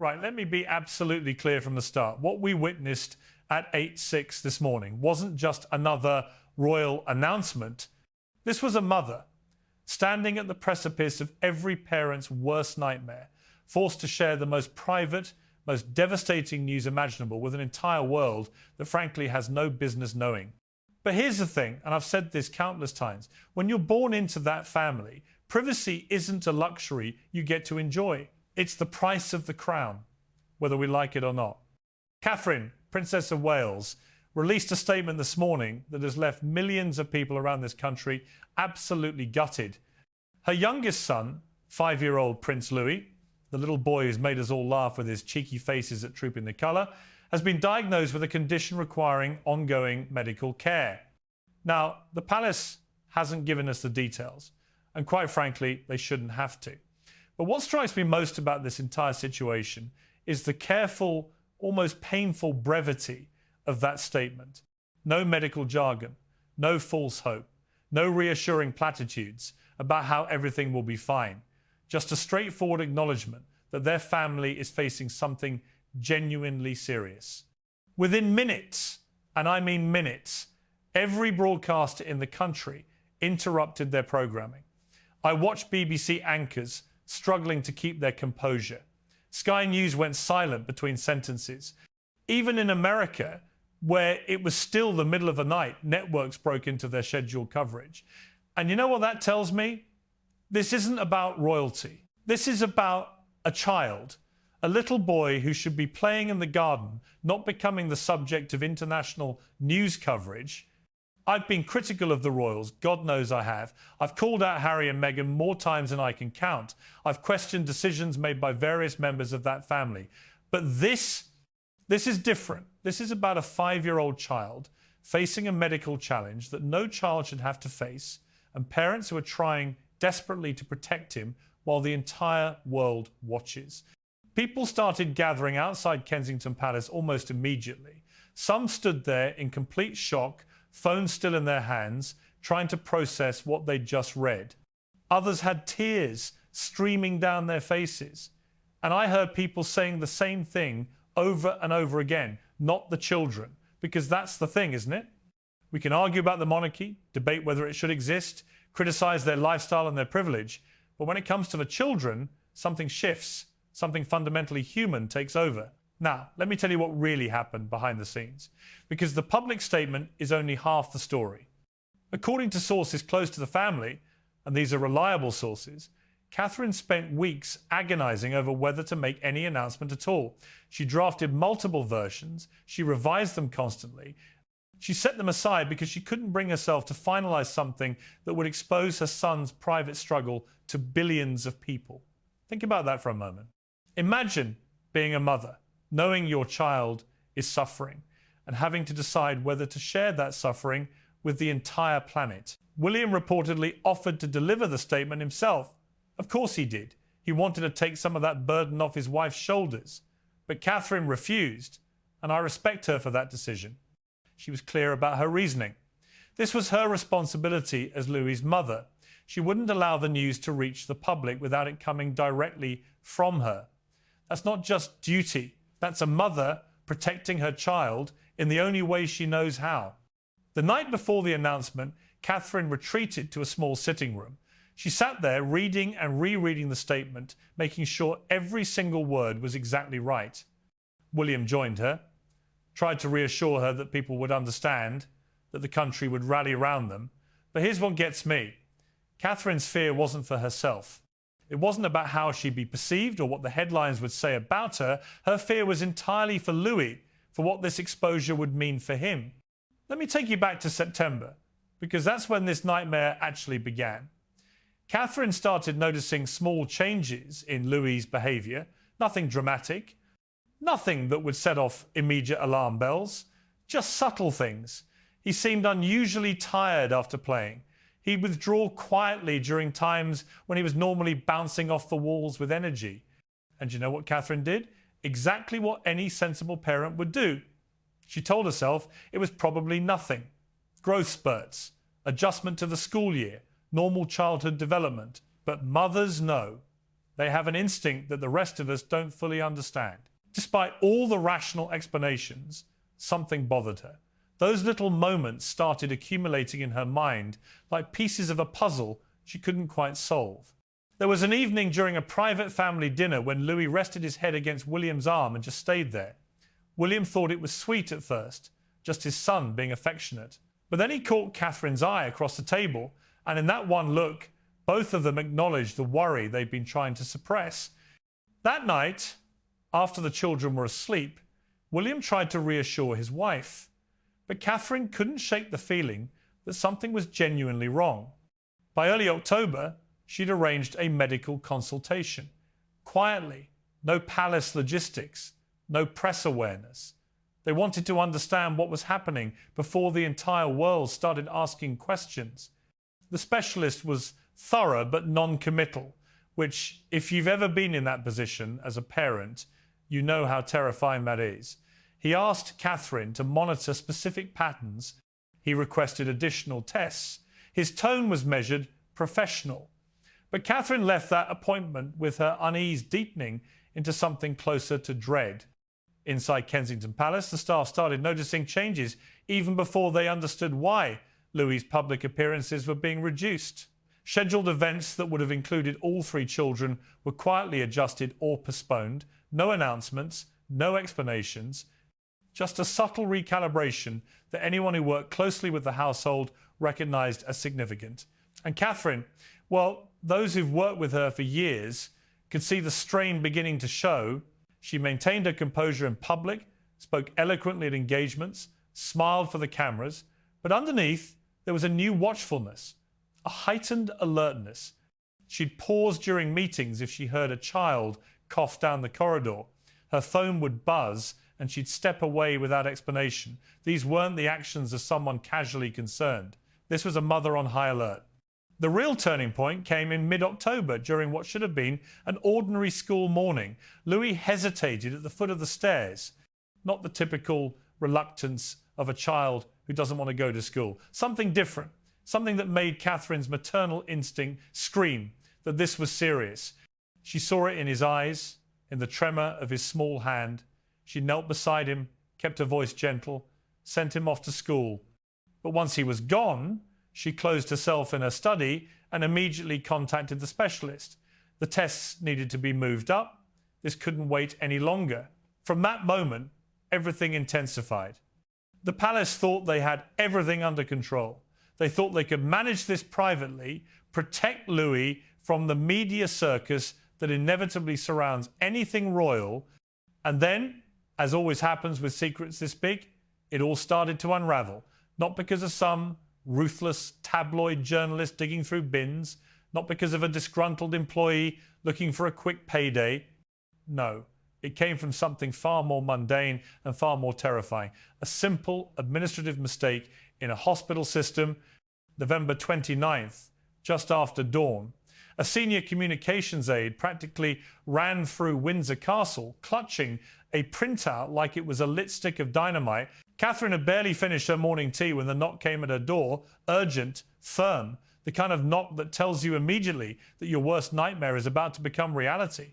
Right, let me be absolutely clear from the start. What we witnessed at 8/6 this morning wasn't just another royal announcement. This was a mother standing at the precipice of every parent's worst nightmare, forced to share the most private, most devastating news imaginable with an entire world that frankly has no business knowing. But here's the thing, and I've said this countless times, when you're born into that family, privacy isn't a luxury you get to enjoy. It's the price of the crown, whether we like it or not. Catherine, Princess of Wales, released a statement this morning that has left millions of people around this country absolutely gutted. Her youngest son, 5-year-old Prince Louis, the little boy who's made us all laugh with his cheeky faces at Trooping the Colour, has been diagnosed with a condition requiring ongoing medical care. Now, the palace hasn't given us the details, and quite frankly, they shouldn't have to. But what strikes me most about this entire situation is the careful, almost painful brevity of that statement. No medical jargon, no false hope, no reassuring platitudes about how everything will be fine. Just a straightforward acknowledgement that their family is facing something genuinely serious. Within minutes, and I mean minutes, every broadcaster in the country interrupted their programming. I watched BBC anchors struggling to keep their composure. Sky News went silent between sentences. Even in America, where it was still the middle of the night, networks broke into their scheduled coverage. And you know what that tells me? This isn't about royalty. This is about a child, a little boy who should be playing in the garden, not becoming the subject of international news coverage. I've been critical of the royals, God knows I have. I've called out Harry and Meghan more times than I can count. I've questioned decisions made by various members of that family. But this is different. This is about a 5-year-old child facing a medical challenge that no child should have to face, and parents who are trying desperately to protect him while the entire world watches. People started gathering outside Kensington Palace almost immediately. Some stood there in complete shock, phones still in their hands, trying to process what they'd just read. Others had tears streaming down their faces. And I heard people saying the same thing over and over again, not the children, because that's the thing, isn't it? We can argue about the monarchy, debate whether it should exist, criticize their lifestyle and their privilege, but when it comes to the children, something shifts, something fundamentally human takes over. Now, let me tell you what really happened behind the scenes, because the public statement is only half the story. According to sources close to the family, and these are reliable sources, Catherine spent weeks agonizing over whether to make any announcement at all. She drafted multiple versions, she revised them constantly. She set them aside because she couldn't bring herself to finalize something that would expose her son's private struggle to billions of people. Think about that for a moment. Imagine being a mother, knowing your child is suffering, and having to decide whether to share that suffering with the entire planet. William reportedly offered to deliver the statement himself. Of course he did. He wanted to take some of that burden off his wife's shoulders. But Catherine refused, and I respect her for that decision. She was clear about her reasoning. This was her responsibility as Louis's mother. She wouldn't allow the news to reach the public without it coming directly from her. That's not just duty. That's a mother protecting her child in the only way she knows how. The night before the announcement, Catherine retreated to a small sitting room. She sat there reading and rereading the statement, making sure every single word was exactly right. William joined her, tried to reassure her that people would understand, that the country would rally around them. But here's what gets me. Catherine's fear wasn't for herself. It wasn't about how she'd be perceived or what the headlines would say about her. Her fear was entirely for Louis, for what this exposure would mean for him. Let me take you back to September, because that's when this nightmare actually began. Catherine started noticing small changes in Louis's behaviour, nothing dramatic, nothing that would set off immediate alarm bells, just subtle things. He seemed unusually tired after playing. He'd withdraw quietly during times when he was normally bouncing off the walls with energy. And you know what Catherine did? Exactly what any sensible parent would do. She told herself it was probably nothing. Growth spurts, adjustment to the school year, normal childhood development. But mothers know. They have an instinct that the rest of us don't fully understand. Despite all the rational explanations, something bothered her. Those little moments started accumulating in her mind like pieces of a puzzle she couldn't quite solve. There was an evening during a private family dinner when Louis rested his head against William's arm and just stayed there. William thought it was sweet at first, just his son being affectionate. But then he caught Catherine's eye across the table, and in that one look, both of them acknowledged the worry they'd been trying to suppress. That night, after the children were asleep, William tried to reassure his wife. But Catherine couldn't shake the feeling that something was genuinely wrong. By early October, she'd arranged a medical consultation. Quietly, no palace logistics, no press awareness. They wanted to understand what was happening before the entire world started asking questions. The specialist was thorough but non-committal, which, if you've ever been in that position as a parent, you know how terrifying that is. He asked Catherine to monitor specific patterns. He requested additional tests. His tone was measured, professional. But Catherine left that appointment with her unease deepening into something closer to dread. Inside Kensington Palace, the staff started noticing changes even before they understood why Louis's public appearances were being reduced. Scheduled events that would have included all three children were quietly adjusted or postponed. No announcements, no explanations, just a subtle recalibration that anyone who worked closely with the household recognized as significant. And Catherine, well, those who've worked with her for years could see the strain beginning to show. She maintained her composure in public, spoke eloquently at engagements, smiled for the cameras, but underneath there was a new watchfulness, a heightened alertness. She'd pause during meetings if she heard a child cough down the corridor. Her phone would buzz and she'd step away without explanation. These weren't the actions of someone casually concerned. This was a mother on high alert. The real turning point came in mid-October during what should have been an ordinary school morning. Louis hesitated at the foot of the stairs. Not the typical reluctance of a child who doesn't want to go to school. Something different. Something that made Catherine's maternal instinct scream that this was serious. She saw it in his eyes, in the tremor of his small hand. She knelt beside him, kept her voice gentle, sent him off to school. But once he was gone, she closed herself in her study and immediately contacted the specialist. The tests needed to be moved up. This couldn't wait any longer. From that moment, everything intensified. The palace thought they had everything under control. They thought they could manage this privately, protect Louis from the media circus that inevitably surrounds anything royal. And then, as always happens with secrets this big, it all started to unravel. Not because of some ruthless tabloid journalist digging through bins, not because of a disgruntled employee looking for a quick payday. No, it came from something far more mundane and far more terrifying. A simple administrative mistake in a hospital system. November 29th, just after dawn, a senior communications aide practically ran through Windsor Castle, clutching a printout like it was a lit stick of dynamite. Catherine had barely finished her morning tea when the knock came at her door, urgent, firm, the kind of knock that tells you immediately that your worst nightmare is about to become reality.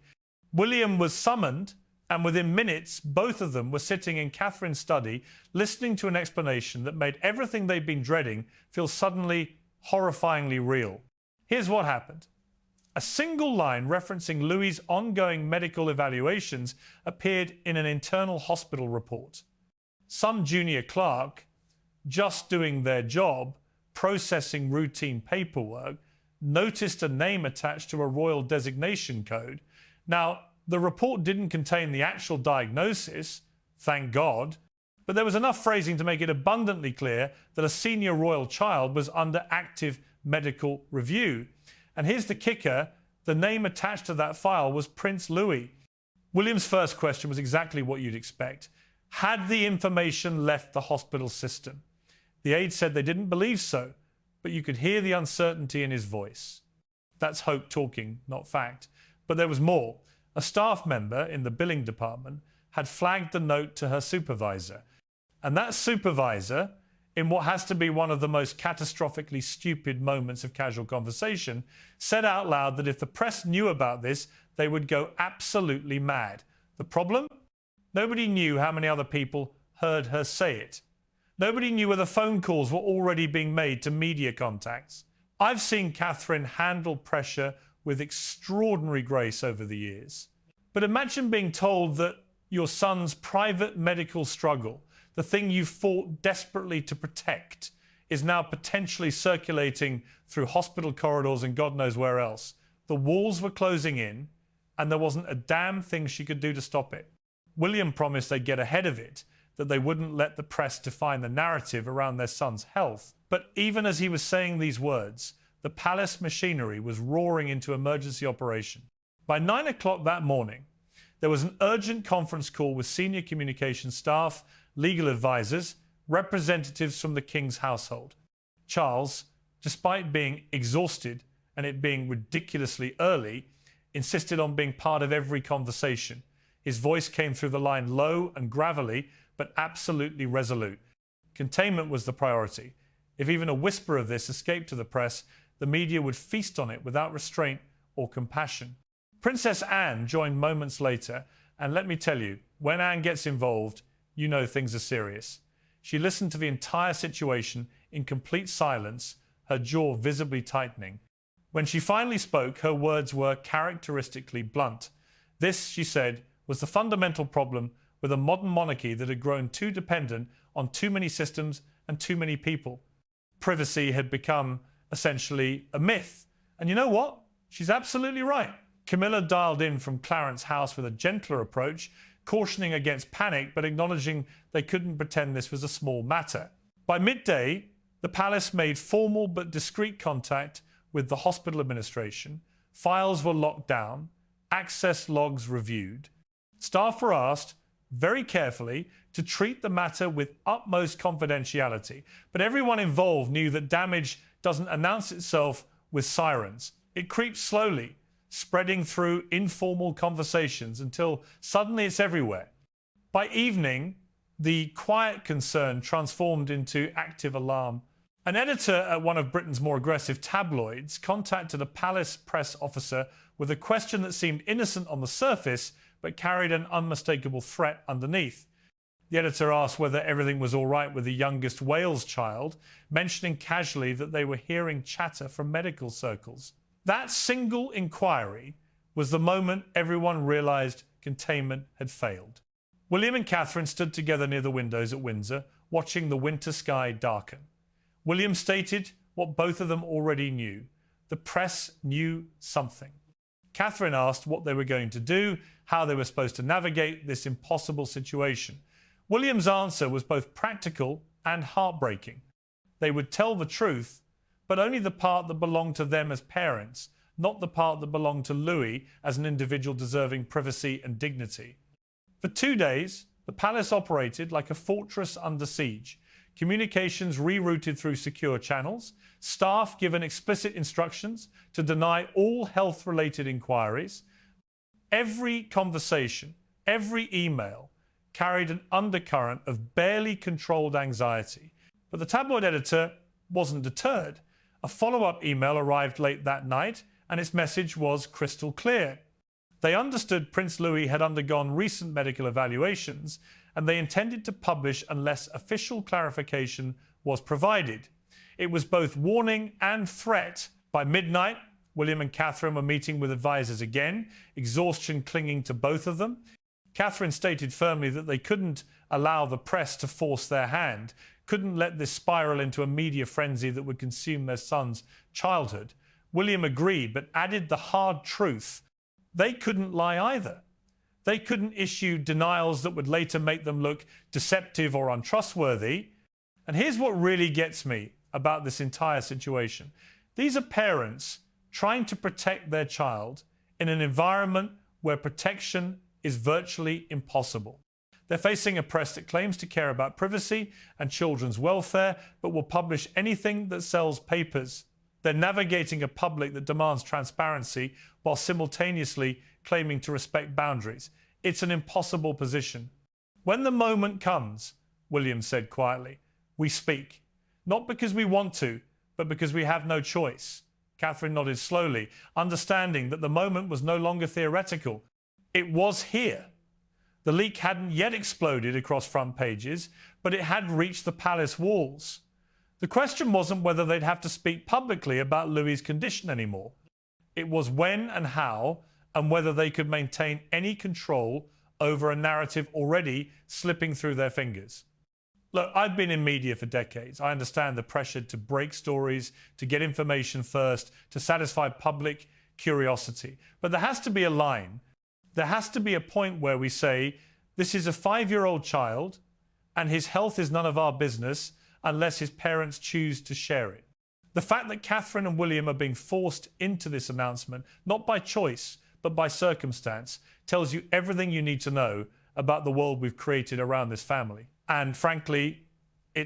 William was summoned, and within minutes, both of them were sitting in Catherine's study, listening to an explanation that made everything they'd been dreading feel suddenly horrifyingly real. Here's what happened. A single line referencing Louis's ongoing medical evaluations appeared in an internal hospital report. Some junior clerk, just doing their job, processing routine paperwork, noticed a name attached to a royal designation code. Now, the report didn't contain the actual diagnosis, thank God, but there was enough phrasing to make it abundantly clear that a senior royal child was under active medical review. And here's the kicker, the name attached to that file was Prince Louis. William's first question was exactly what you'd expect. Had the information left the hospital system? The aide said they didn't believe so, but you could hear the uncertainty in his voice. That's hope talking, not fact. But there was more. A staff member in the billing department had flagged the note to her supervisor. And that supervisor, in what has to be one of the most catastrophically stupid moments of casual conversation, said out loud that if the press knew about this, they would go absolutely mad. The problem? Nobody knew how many other people heard her say it. Nobody knew whether phone calls were already being made to media contacts. I've seen Catherine handle pressure with extraordinary grace over the years. But imagine being told that your son's private medical struggle, the thing you fought desperately to protect, is now potentially circulating through hospital corridors and God knows where else. The walls were closing in, and there wasn't a damn thing she could do to stop it. William promised they'd get ahead of it, that they wouldn't let the press define the narrative around their son's health. But even as he was saying these words, the palace machinery was roaring into emergency operation. By 9 o'clock that morning, there was an urgent conference call with senior communications staff, legal advisors, representatives from the king's household. Charles, despite being exhausted and it being ridiculously early, insisted on being part of every conversation. His voice came through the line low and gravelly, but absolutely resolute. Containment was the priority. If even a whisper of this escaped to the press, the media would feast on it without restraint or compassion. Princess Anne joined moments later, and let me tell you, when Anne gets involved, you know things are serious. She listened to the entire situation in complete silence, her jaw visibly tightening. When she finally spoke, her words were characteristically blunt. This, she said, was the fundamental problem with a modern monarchy that had grown too dependent on too many systems and too many people. Privacy had become essentially a myth. And you know what? She's absolutely right. Camilla dialed in from Clarence House with a gentler approach, cautioning against panic, but acknowledging they couldn't pretend this was a small matter. By midday, the palace made formal but discreet contact with the hospital administration. Files were locked down, access logs reviewed. Staff were asked very carefully to treat the matter with utmost confidentiality. But everyone involved knew that damage doesn't announce itself with sirens. It creeps slowly, spreading through informal conversations until suddenly it's everywhere. By evening, the quiet concern transformed into active alarm. An editor at one of Britain's more aggressive tabloids contacted a palace press officer with a question that seemed innocent on the surface but carried an unmistakable threat underneath. The editor asked whether everything was all right with the youngest Wales child, mentioning casually that they were hearing chatter from medical circles. That single inquiry was the moment everyone realised containment had failed. William and Catherine stood together near the windows at Windsor, watching the winter sky darken. William stated what both of them already knew. The press knew something. Catherine asked what they were going to do, how they were supposed to navigate this impossible situation. William's answer was both practical and heartbreaking. They would tell the truth, but only the part that belonged to them as parents, not the part that belonged to Louis as an individual deserving privacy and dignity. For 2 days, the palace operated like a fortress under siege. Communications rerouted through secure channels, staff given explicit instructions to deny all health-related inquiries. Every conversation, every email carried an undercurrent of barely controlled anxiety. But the tabloid editor wasn't deterred. A follow-up email arrived late that night, and its message was crystal clear. They understood Prince Louis had undergone recent medical evaluations, and they intended to publish unless official clarification was provided. It was both warning and threat. By midnight, William and Catherine were meeting with advisors again, exhaustion clinging to both of them. Catherine stated firmly that they couldn't allow the press to force their hand, couldn't let this spiral into a media frenzy that would consume their son's childhood. William agreed, but added the hard truth. They couldn't lie either. They couldn't issue denials that would later make them look deceptive or untrustworthy. And here's what really gets me about this entire situation. These are parents trying to protect their child in an environment where protection is virtually impossible. They're facing a press that claims to care about privacy and children's welfare, but will publish anything that sells papers. They're navigating a public that demands transparency while simultaneously claiming to respect boundaries. It's an impossible position. When the moment comes, William said quietly, we speak. Not because we want to, but because we have no choice. Catherine nodded slowly, understanding that the moment was no longer theoretical. It was here. The leak hadn't yet exploded across front pages, but it had reached the palace walls. The question wasn't whether they'd have to speak publicly about Louis's condition anymore. It was when and how, and whether they could maintain any control over a narrative already slipping through their fingers. Look, I've been in media for decades. I understand the pressure to break stories, to get information first, to satisfy public curiosity. But there has to be a line. There has to be a point where we say, this is a 5-year-old child, and his health is none of our business unless his parents choose to share it. The fact that Catherine and William are being forced into this announcement, not by choice, but by circumstance, tells you everything you need to know about the world we've created around this family. And frankly,